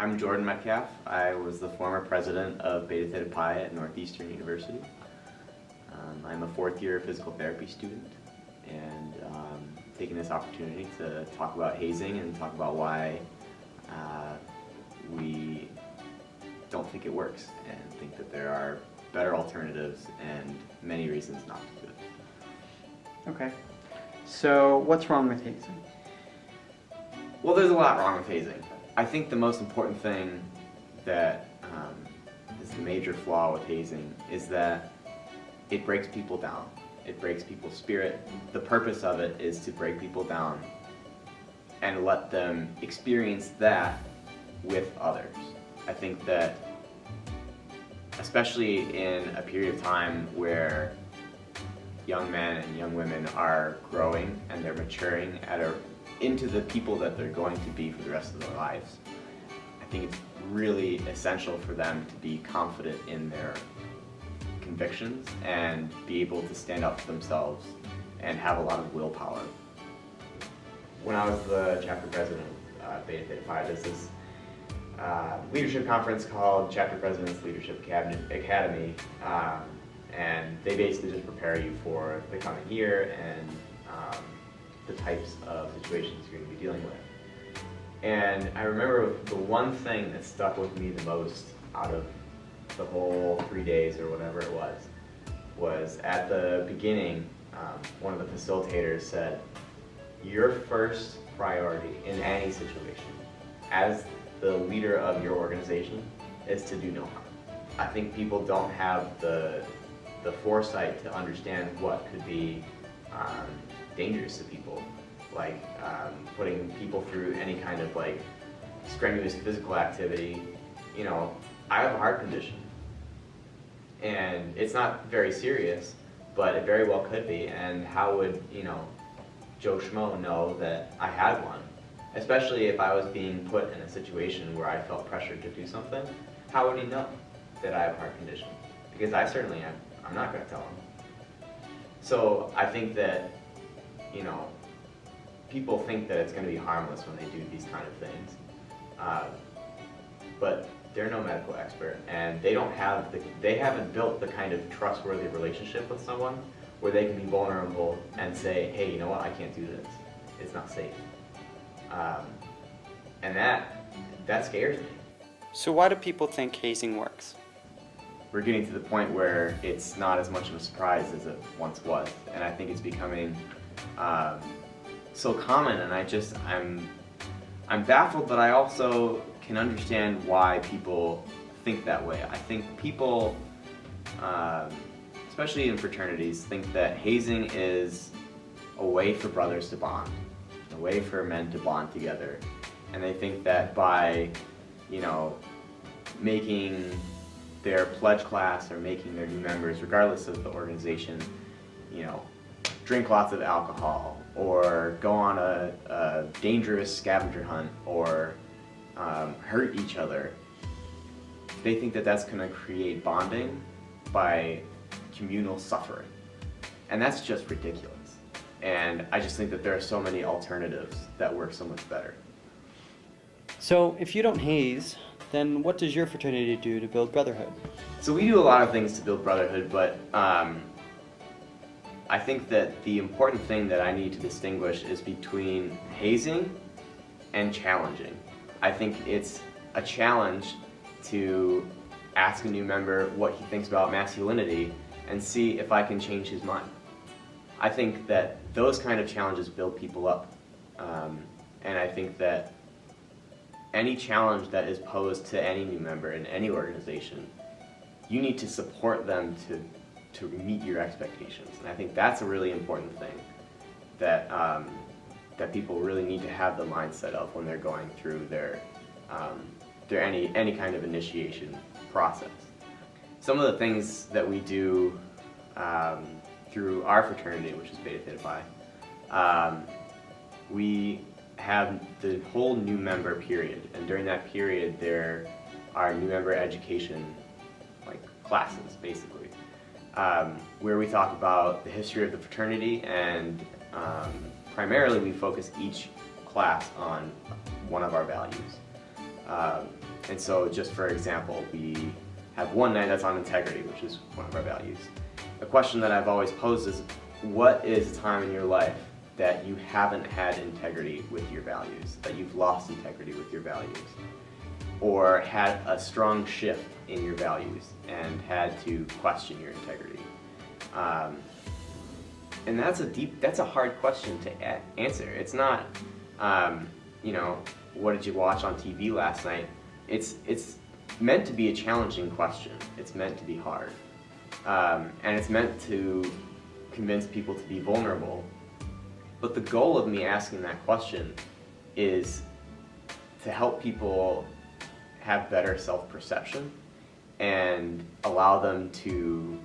I'm Jordan Metcalf. I was the former president of Beta Theta Pi at Northeastern University. I'm a fourth year physical therapy student, and taking this opportunity to talk about hazing and talk about why we don't think it works and think that there are better alternatives and many reasons not to do it. Okay. So what's wrong with hazing? Well, there's a lot wrong with hazing. I think the most important thing that is the major flaw with hazing is that it breaks people down. It breaks people's spirit. The purpose of it is to break people down and let them experience that with others. I think that, especially in a period of time where young men and young women are growing and they're maturing into the people that they're going to be for the rest of their lives, I think it's really essential for them to be confident in their convictions and be able to stand up for themselves and have a lot of willpower. When I was the chapter president of Beta Theta Pi, there's this leadership conference called Chapter President's Leadership Academy, and they basically just prepare you for the coming year and the types of situations you're going to be dealing with. And I remember the one thing that stuck with me the most out of the whole 3 days or whatever it was at the beginning, one of the facilitators said, your first priority in any situation as the leader of your organization is to do no harm. I think people don't have the foresight to understand what could be dangerous to people, like putting people through any kind of like strenuous physical activity. You know, I have a heart condition, and it's not very serious, but it very well could be. And how would, Joe Schmo know that I had one? Especially if I was being put in a situation where I felt pressured to do something, how would he know that I have a heart condition? Because I certainly am. I'm not going to tell him. So I think that, people think that it's going to be harmless when they do these kind of things. But they're no medical expert, and they haven't built the kind of trustworthy relationship with someone where they can be vulnerable and say, hey, you know what, I can't do this. It's not safe. And that scares me. So why do people think hazing works? We're getting to the point where it's not as much of a surprise as it once was, and I think it's becoming so common, and I'm baffled, but I also can understand why people think that way. I think people, especially in fraternities, think that hazing is a way for brothers to bond, a way for men to bond together, and they think that by, making their pledge class or making their new members, regardless of the organization, drink lots of alcohol or go on a dangerous scavenger hunt or hurt each other. They think that that's going to create bonding by communal suffering. And that's just ridiculous. And I just think that there are so many alternatives that work so much better. So if you don't haze, then what does your fraternity do to build brotherhood? So we do a lot of things to build brotherhood, but I think that the important thing that I need to distinguish is between hazing and challenging. I think it's a challenge to ask a new member what he thinks about masculinity and see if I can change his mind. I think that those kind of challenges build people up, and I think that any challenge that is posed to any new member in any organization, you need to support them to meet your expectations. And I think that's a really important thing that that people really need to have the mindset of when they're going through their any kind of initiation process. Some of the things that we do through our fraternity, which is Beta Theta Pi, we have the whole new member period, and during that period there are new member education classes basically, where we talk about the history of the fraternity, and primarily we focus each class on one of our values. And so just for example, we have one night that's on integrity, which is one of our values. A question that I've always posed is, what is a time in your life that you haven't had integrity with your values, that you've lost integrity with your values, or had a strong shift in your values and had to question your integrity? And that's a hard question to answer. It's not, what did you watch on TV last night? It's meant to be a challenging question. It's meant to be hard. And it's meant to convince people to be vulnerable. But the goal of me asking that question is to help people have better self-perception and allow them to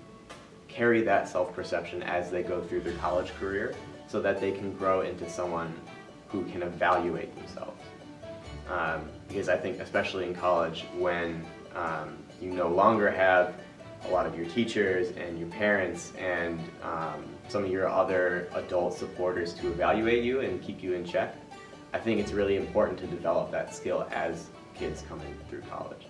carry that self-perception as they go through their college career so that they can grow into someone who can evaluate themselves. Because I think especially in college, when you no longer have a lot of your teachers and your parents and some of your other adult supporters to evaluate you and keep you in check, I think it's really important to develop that skill as kids coming through college.